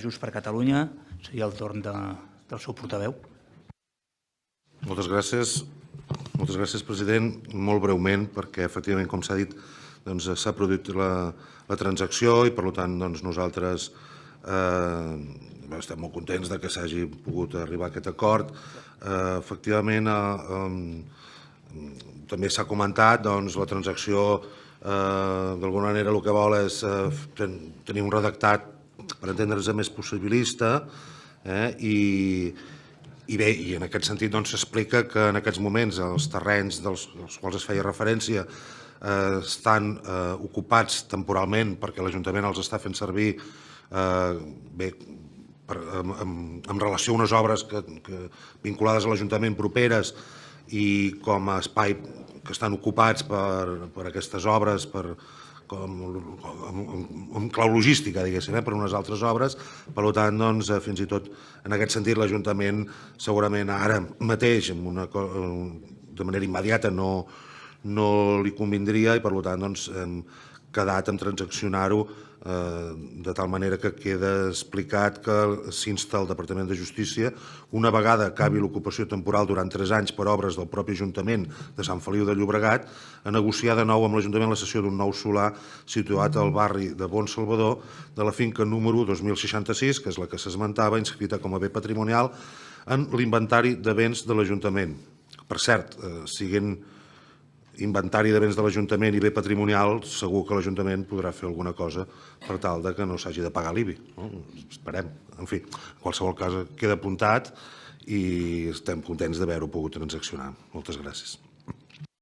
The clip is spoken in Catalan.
Junts per Catalunya. Seria el torn del seu portaveu. Moltes gràcies, president. Molt breument, perquè efectivament, com s'ha dit, s'ha produït la transacció i, per tant, nosaltres estem molt contents que s'hagi pogut arribar a aquest acord. Efectivament, també s'ha comentat, la transacció d'alguna manera el que vol és tenir un redactat, per entendre's, més possibilista, i bé, i en aquest sentit s'explica que en aquests moments els terrenys dels quals es feia referència estan ocupats temporalment perquè l'Ajuntament els està fent servir en relació a unes obres vinculades a l'Ajuntament properes i com a espai que estan ocupats per aquestes obres, en clau logística, diguéssim, per unes altres obres. Per tant, fins i tot en aquest sentit, l'Ajuntament segurament ara mateix, de manera immediata, no li convindria i, per tant, hem quedat en transaccionar-ho de tal manera que queda explicat que s'insta al Departament de Justícia, una vegada acabi l'ocupació temporal durant 3 anys per obres del propi Ajuntament de Sant Feliu de Llobregat, a negociar de nou amb l'Ajuntament la cessió d'un nou solar situat al barri de Bon Salvador de la finca número 2066, que és la que s'esmentava, inscrita com a bé patrimonial en l'inventari de béns de l'Ajuntament. Per cert, siguent inventari de béns de l'Ajuntament i bé patrimonial, segur que l'Ajuntament podrà fer alguna cosa per tal que no s'hagi de pagar l'IBI. Esperem. En fi, en qualsevol cas queda apuntat i estem contents d'haver-ho pogut transaccionar. Moltes gràcies.